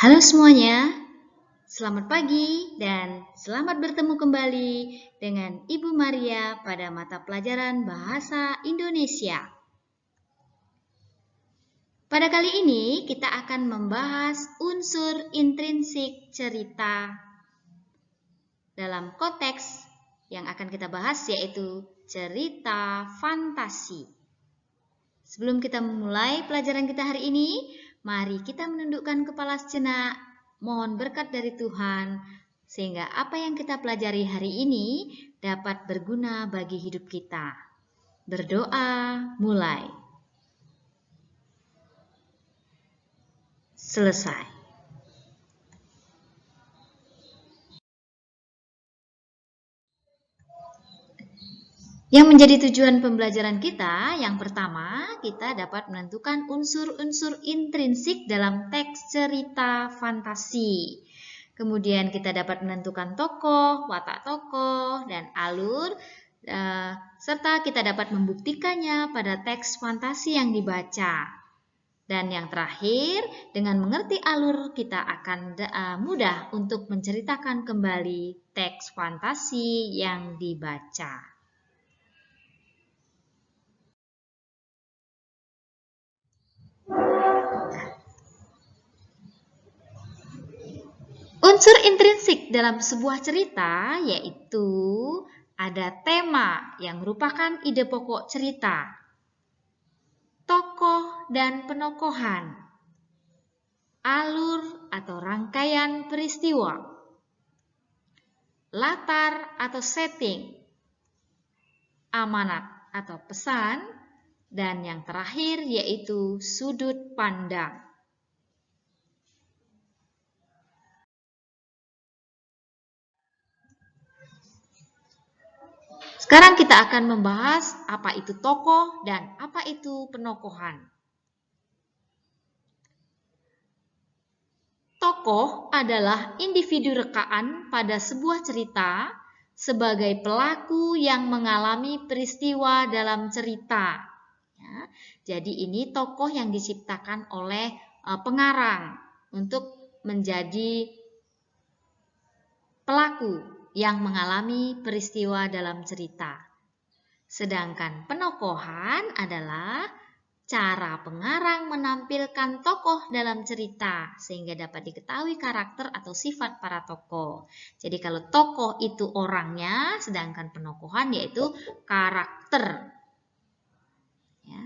Halo semuanya, selamat pagi dan selamat bertemu kembali dengan Ibu Maria pada mata pelajaran Bahasa Indonesia. Pada kali ini kita akan membahas unsur intrinsik cerita dalam konteks yang akan kita bahas yaitu cerita fantasi. Sebelum kita memulai pelajaran kita hari ini, mari kita menundukkan kepala sejenak, mohon berkat dari Tuhan, sehingga apa yang kita pelajari hari ini dapat berguna bagi hidup kita. Berdoa, mulai. Selesai. Yang menjadi tujuan pembelajaran kita, yang pertama, kita dapat menentukan unsur-unsur intrinsik dalam teks cerita fantasi. Kemudian kita dapat menentukan tokoh, watak tokoh, dan alur, serta kita dapat membuktikannya pada teks fantasi yang dibaca. Dan yang terakhir, dengan mengerti alur, kita akan mudah untuk menceritakan kembali teks fantasi yang dibaca. Unsur intrinsik dalam sebuah cerita yaitu ada tema yang merupakan ide pokok cerita, tokoh dan penokohan, alur atau rangkaian peristiwa, latar atau setting, amanat atau pesan, dan yang terakhir yaitu sudut pandang. Sekarang kita akan membahas apa itu tokoh dan apa itu penokohan. Tokoh adalah individu rekaan pada sebuah cerita sebagai pelaku yang mengalami peristiwa dalam cerita. Ya, jadi ini tokoh yang diciptakan oleh pengarang untuk menjadi pelaku yang mengalami peristiwa dalam cerita. Sedangkan penokohan adalah cara pengarang menampilkan tokoh dalam cerita sehingga dapat diketahui karakter atau sifat para tokoh. Jadi kalau tokoh itu orangnya, sedangkan penokohan yaitu karakter. Ya.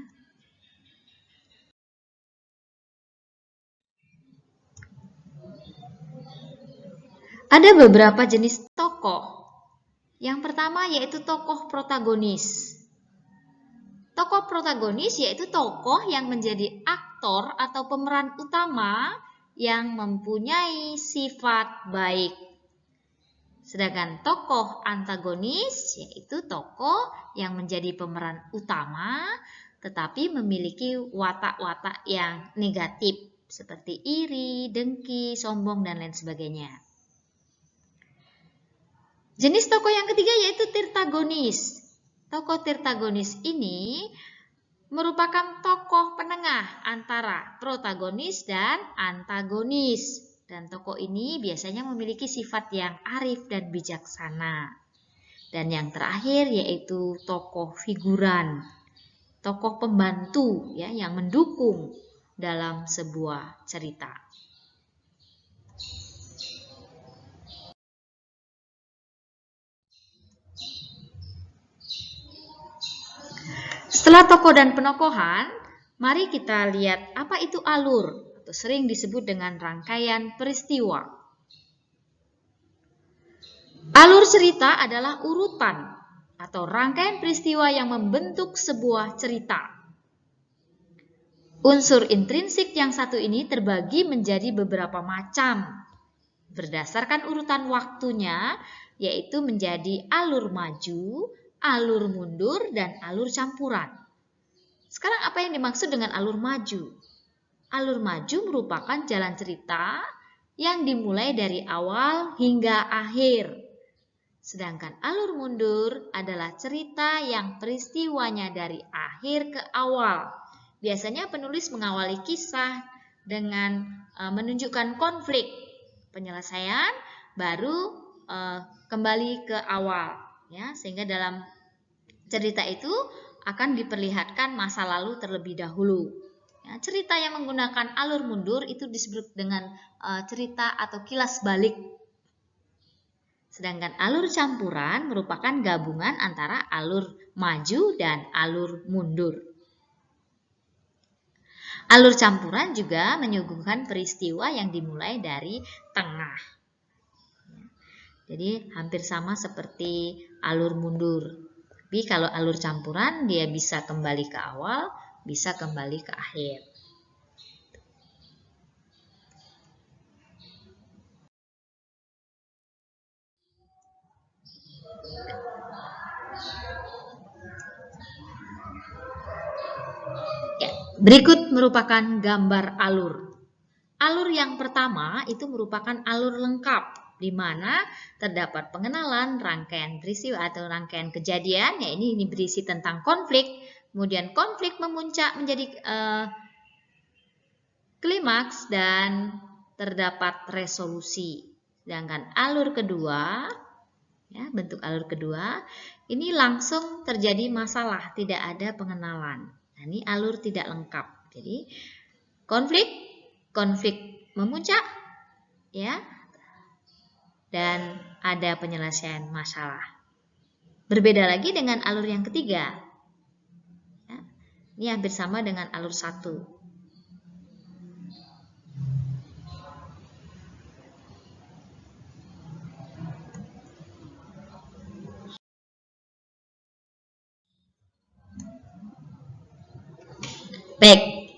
Ada beberapa jenis tokoh. Yang pertama yaitu tokoh protagonis. Tokoh protagonis yaitu tokoh yang menjadi aktor atau pemeran utama yang mempunyai sifat baik. Sedangkan tokoh antagonis yaitu tokoh yang menjadi pemeran utama tetapi memiliki watak-watak yang negatif seperti iri, dengki, sombong, dan lain sebagainya. Jenis tokoh yang ketiga yaitu tirtagonis. Tokoh tirtagonis ini merupakan tokoh penengah antara protagonis dan antagonis. Dan tokoh ini biasanya memiliki sifat yang arif dan bijaksana. Dan yang terakhir yaitu tokoh figuran. Tokoh pembantu ya, yang mendukung dalam sebuah cerita. Setelah tokoh dan penokohan, mari kita lihat apa itu alur atau sering disebut dengan rangkaian peristiwa. Alur cerita adalah urutan atau rangkaian peristiwa yang membentuk sebuah cerita. Unsur intrinsik yang satu ini terbagi menjadi beberapa macam berdasarkan urutan waktunya, yaitu menjadi alur maju, alur mundur, dan alur campuran. Sekarang apa yang dimaksud dengan alur maju? Alur maju merupakan jalan cerita yang dimulai dari awal hingga akhir. Sedangkan alur mundur adalah cerita yang peristiwanya dari akhir ke awal. Biasanya penulis mengawali kisah dengan menunjukkan konflik penyelesaian, baru kembali ke awal, ya, sehingga dalam cerita itu akan diperlihatkan masa lalu terlebih dahulu. Ya, cerita yang menggunakan alur mundur itu disebut dengan cerita atau kilas balik. Sedangkan alur campuran merupakan gabungan antara alur maju dan alur mundur. Alur campuran juga menyuguhkan peristiwa yang dimulai dari tengah. Jadi hampir sama seperti alur mundur. Tapi kalau alur campuran dia bisa kembali ke awal, bisa kembali ke akhir. Ya, berikut merupakan gambar alur. Alur yang pertama itu merupakan alur lengkap, di mana terdapat pengenalan rangkaian peristiwa atau rangkaian kejadian, ya ini berisi tentang konflik, kemudian konflik memuncak menjadi klimaks dan terdapat resolusi. Sedangkan alur kedua, ya, bentuk alur kedua, ini langsung terjadi masalah, tidak ada pengenalan. Nah, ini alur tidak lengkap. Jadi konflik memuncak, ya, dan ada penyelesaian masalah. Berbeda lagi dengan alur yang ketiga. Ya, ini hampir sama dengan alur 1. Baik,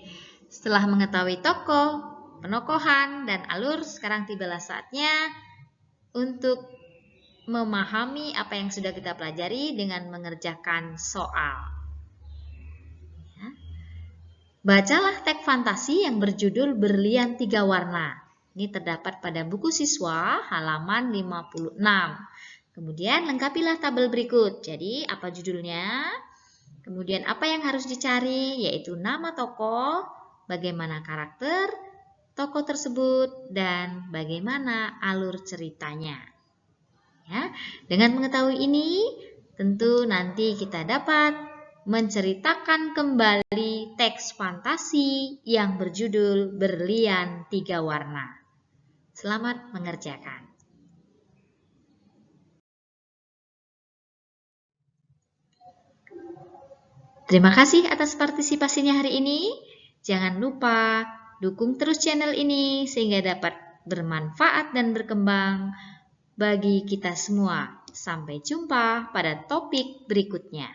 setelah mengetahui tokoh, penokohan, dan alur, sekarang tibalah saatnya untuk memahami apa yang sudah kita pelajari dengan mengerjakan soal. Ya. Bacalah teks fantasi yang berjudul Berlian 3 Warna. Ini terdapat pada buku siswa halaman 56. Kemudian lengkapilah tabel berikut. Jadi apa judulnya? Kemudian apa yang harus dicari? Yaitu nama tokoh, bagaimana karakter tokoh tersebut, dan bagaimana alur ceritanya. Ya, dengan mengetahui ini, tentu nanti kita dapat menceritakan kembali teks fantasi yang berjudul Berlian 3 Warna. Selamat mengerjakan. Terima kasih atas partisipasinya hari ini. Jangan lupa dukung terus channel ini sehingga dapat bermanfaat dan berkembang bagi kita semua. Sampai jumpa pada topik berikutnya.